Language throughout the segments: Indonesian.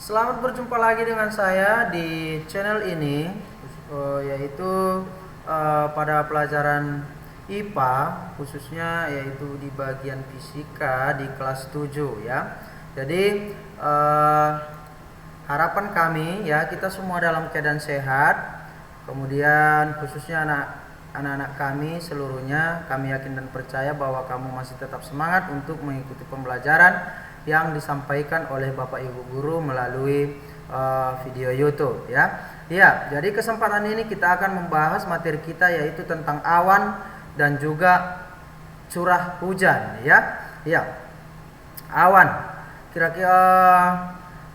Selamat berjumpa lagi dengan saya di channel ini, yaitu pada pelajaran IPA, khususnya yaitu di bagian fisika di kelas 7 ya. Jadi harapan kami ya, kita semua dalam keadaan sehat. Kemudian khususnya anak-anak kami seluruhnya, kami yakin dan percaya bahwa kamu masih tetap semangat untuk mengikuti pembelajaran yang disampaikan oleh Bapak Ibu guru melalui video YouTube ya. Ya, jadi kesempatan ini kita akan membahas materi kita yaitu tentang awan dan juga curah hujan ya. Ya. Awan. Kira-kira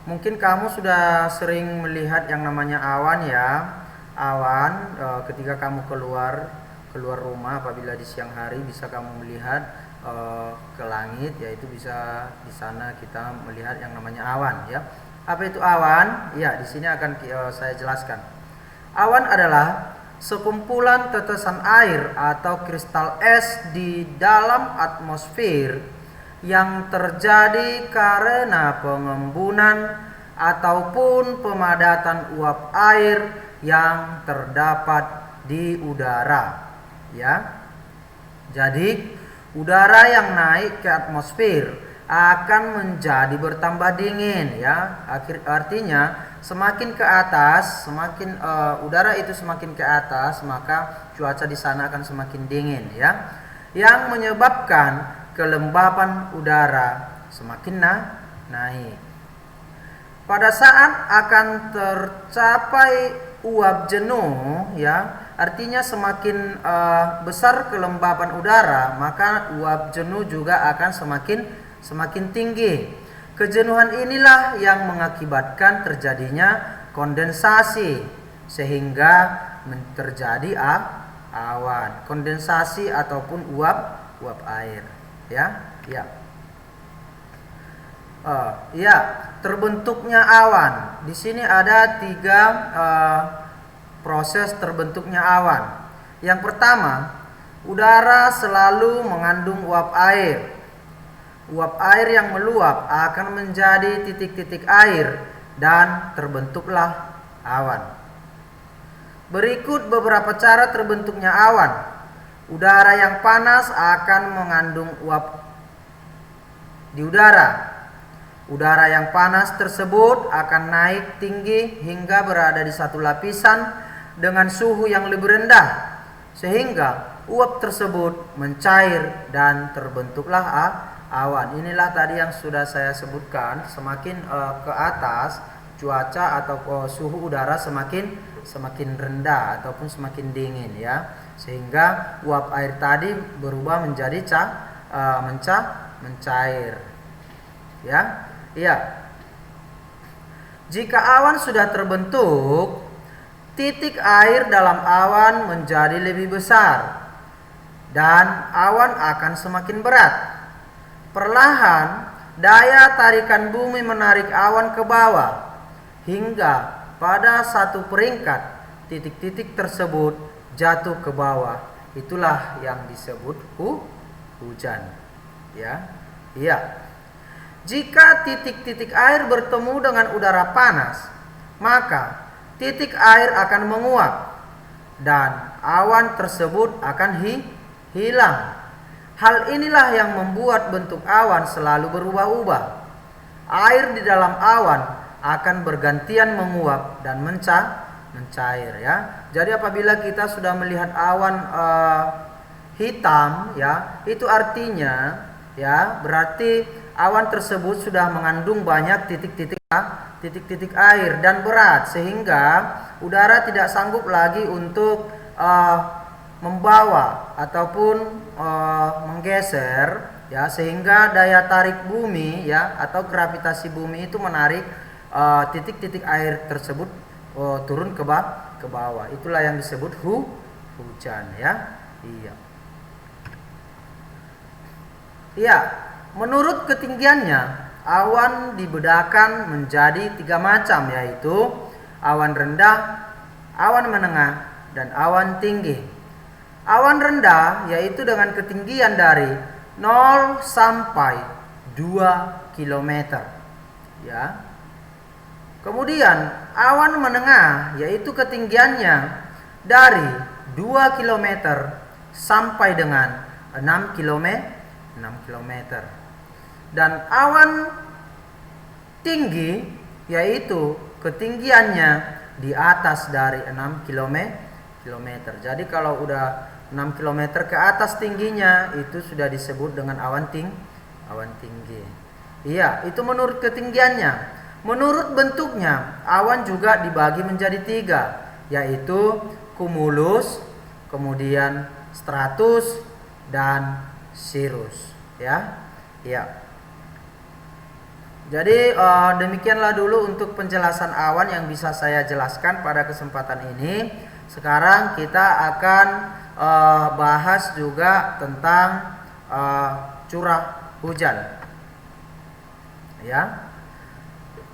mungkin kamu sudah sering melihat yang namanya awan ya. Awan ketika kamu keluar rumah apabila di siang hari bisa kamu melihat ke langit, yaitu bisa di sana kita melihat yang namanya awan ya. Apa itu awan? Ya, di sini akan saya jelaskan. Awan adalah sekumpulan tetesan air atau kristal es di dalam atmosfer yang terjadi karena pengembunan ataupun pemadatan uap air yang terdapat di udara ya. Jadi udara yang naik ke atmosfer akan menjadi bertambah dingin ya. Artinya semakin ke atas, semakin udara itu semakin ke atas, maka cuaca di sana akan semakin dingin ya. Yang menyebabkan kelembapan udara semakin naik. Pada saat akan tercapai uap jenuh ya, artinya semakin besar kelembapan udara, maka uap jenuh juga akan semakin tinggi. Kejenuhan inilah yang mengakibatkan terjadinya kondensasi sehingga terjadi awan, kondensasi ataupun uap air ya. Ya, terbentuknya awan. Di sini ada 3 proses terbentuknya awan. Yang pertama, udara selalu mengandung uap air. Uap air yang meluap akan menjadi titik-titik air dan terbentuklah awan. Berikut beberapa cara terbentuknya awan. Udara yang panas akan mengandung uap di udara. Udara yang panas tersebut akan naik tinggi hingga berada di satu lapisan dengan suhu yang lebih rendah, sehingga uap tersebut mencair dan terbentuklah awan. Inilah tadi yang sudah saya sebutkan, semakin ke atas cuaca atau suhu udara semakin rendah ataupun semakin dingin ya, sehingga uap air tadi berubah menjadi mencair ya. Iya. Jika awan sudah terbentuk, titik air dalam awan menjadi lebih besar dan awan akan semakin berat. Perlahan, daya tarikan bumi menarik awan ke bawah hingga pada satu peringkat titik-titik tersebut jatuh ke bawah. Itulah yang disebut hujan. Ya. Iya. Jika titik-titik air bertemu dengan udara panas, maka titik air akan menguap dan awan tersebut akan hilang. Hal inilah yang membuat bentuk awan selalu berubah-ubah. Air di dalam awan akan bergantian menguap dan mencair ya. Jadi apabila kita sudah melihat awan hitam ya, itu artinya ya berarti awan tersebut sudah mengandung banyak titik-titik air dan berat, sehingga udara tidak sanggup lagi untuk membawa ataupun menggeser ya, sehingga daya tarik bumi ya atau gravitasi bumi itu menarik titik-titik air tersebut turun ke bawah. Itulah yang disebut hujan ya. Iya. Menurut ketinggiannya, awan dibedakan menjadi 3 macam, yaitu awan rendah, awan menengah, dan awan tinggi. Awan rendah yaitu dengan ketinggian dari 0 sampai 2 km. Ya. Kemudian awan menengah, yaitu ketinggiannya dari 2 km sampai dengan 6 km. Dan awan tinggi, yaitu ketinggiannya di atas dari 6 km. Jadi kalau udah 6 km ke atas tingginya, itu sudah disebut dengan awan tinggi. Iya, itu menurut ketinggiannya. Menurut bentuknya, awan juga dibagi menjadi 3, yaitu cumulus, kemudian stratus, dan cirrus. Ya. Jadi demikianlah dulu untuk penjelasan awan yang bisa saya jelaskan pada kesempatan ini. Sekarang kita akan bahas juga tentang curah hujan. Ya.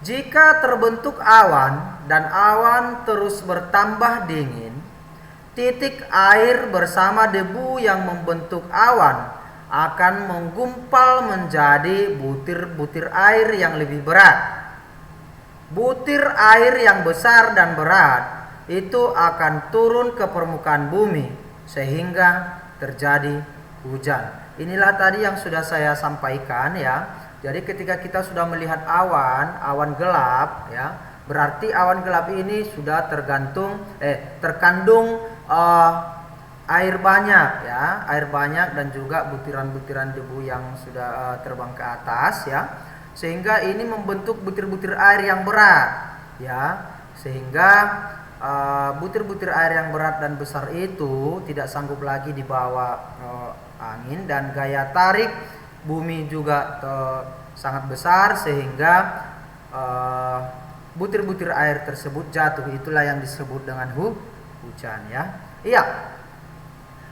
Jika terbentuk awan dan awan terus bertambah dingin, titik air bersama debu yang membentuk awan akan menggumpal menjadi butir-butir air yang lebih berat. Butir air yang besar dan berat itu akan turun ke permukaan bumi sehingga terjadi hujan. Inilah tadi yang sudah saya sampaikan ya. Jadi ketika kita sudah melihat awan gelap ya, berarti awan gelap ini sudah terkandung air banyak ya, air banyak dan juga butiran-butiran debu yang sudah terbang ke atas ya. Sehingga ini membentuk butir-butir air yang berat ya. Sehingga butir-butir air yang berat dan besar itu tidak sanggup lagi dibawa angin, dan gaya tarik bumi juga sangat besar sehingga butir-butir air tersebut jatuh. Itulah yang disebut dengan hujan ya. Iya.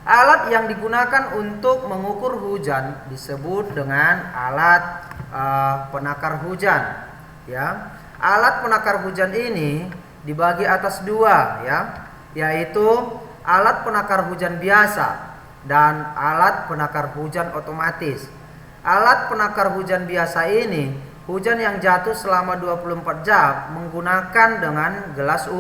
Alat yang digunakan untuk mengukur hujan disebut dengan alat penakar hujan ya. Alat penakar hujan ini dibagi atas 2 ya, yaitu alat penakar hujan biasa dan alat penakar hujan otomatis. Alat penakar hujan biasa ini hujan yang jatuh selama 24 jam menggunakan dengan gelas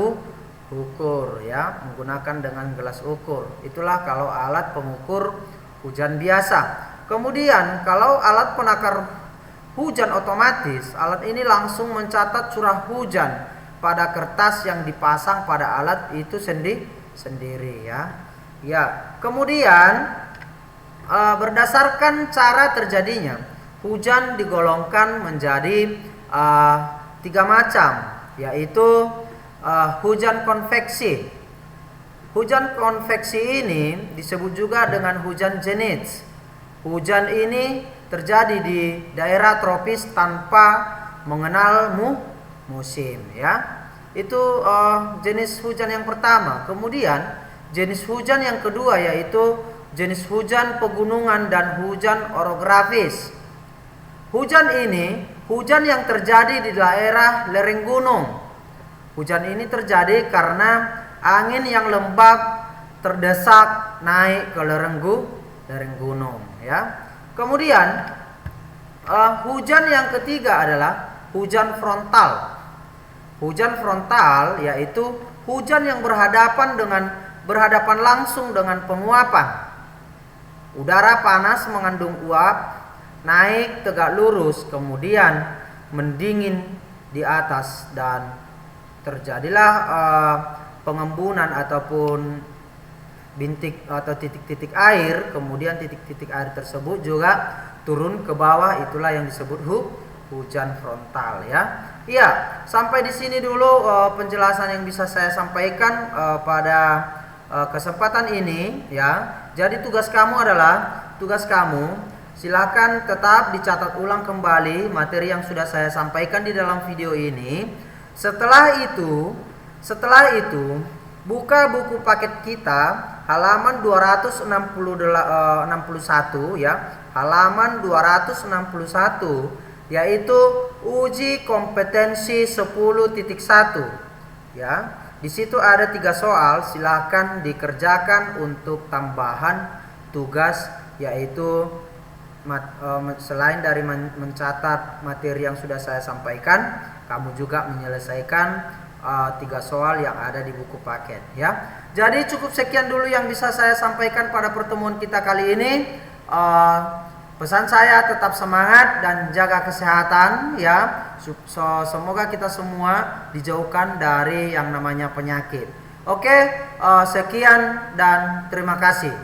ukur ya, menggunakan dengan gelas ukur. Itulah kalau alat pengukur hujan biasa. Kemudian kalau alat penakar hujan otomatis, alat ini langsung mencatat curah hujan pada kertas yang dipasang pada alat itu sendiri ya. Ya, kemudian berdasarkan cara terjadinya hujan digolongkan menjadi 3 macam, yaitu hujan konveksi. Hujan konveksi ini disebut juga dengan hujan zenith. Hujan ini terjadi di daerah tropis tanpa mengenal musim ya. Itu jenis hujan yang pertama. Kemudian jenis hujan yang kedua yaitu jenis hujan pegunungan dan hujan orografis. Hujan ini hujan yang terjadi di daerah lereng gunung. Hujan ini terjadi karena angin yang lembab terdesak naik ke lereng gunung ya. Kemudian hujan yang ketiga adalah hujan frontal. Hujan frontal yaitu hujan yang berhadapan langsung dengan penguapan. Udara panas mengandung uap naik tegak lurus, kemudian mendingin di atas, dan terjadilah pengembunan ataupun bintik atau titik-titik air. Kemudian titik-titik air tersebut juga turun ke bawah. Itulah yang disebut hujan frontal ya. Iya, sampai di sini dulu penjelasan yang bisa saya sampaikan pada kesempatan ini ya. Jadi tugas kamu silakan tetap dicatat ulang kembali materi yang sudah saya sampaikan di dalam video ini. Setelah itu buka buku paket kita halaman 261 ya, halaman 261, yaitu uji kompetensi 10.1 ya. Di situ ada 3 soal, silakan dikerjakan untuk tambahan tugas, yaitu selain dari mencatat materi yang sudah saya sampaikan, kamu juga menyelesaikan 3 soal yang ada di buku paket ya. Jadi cukup sekian dulu yang bisa saya sampaikan pada pertemuan kita kali ini. Pesan saya tetap semangat dan jaga kesehatan ya. Semoga kita semua dijauhkan dari yang namanya penyakit. Oke, sekian dan terima kasih.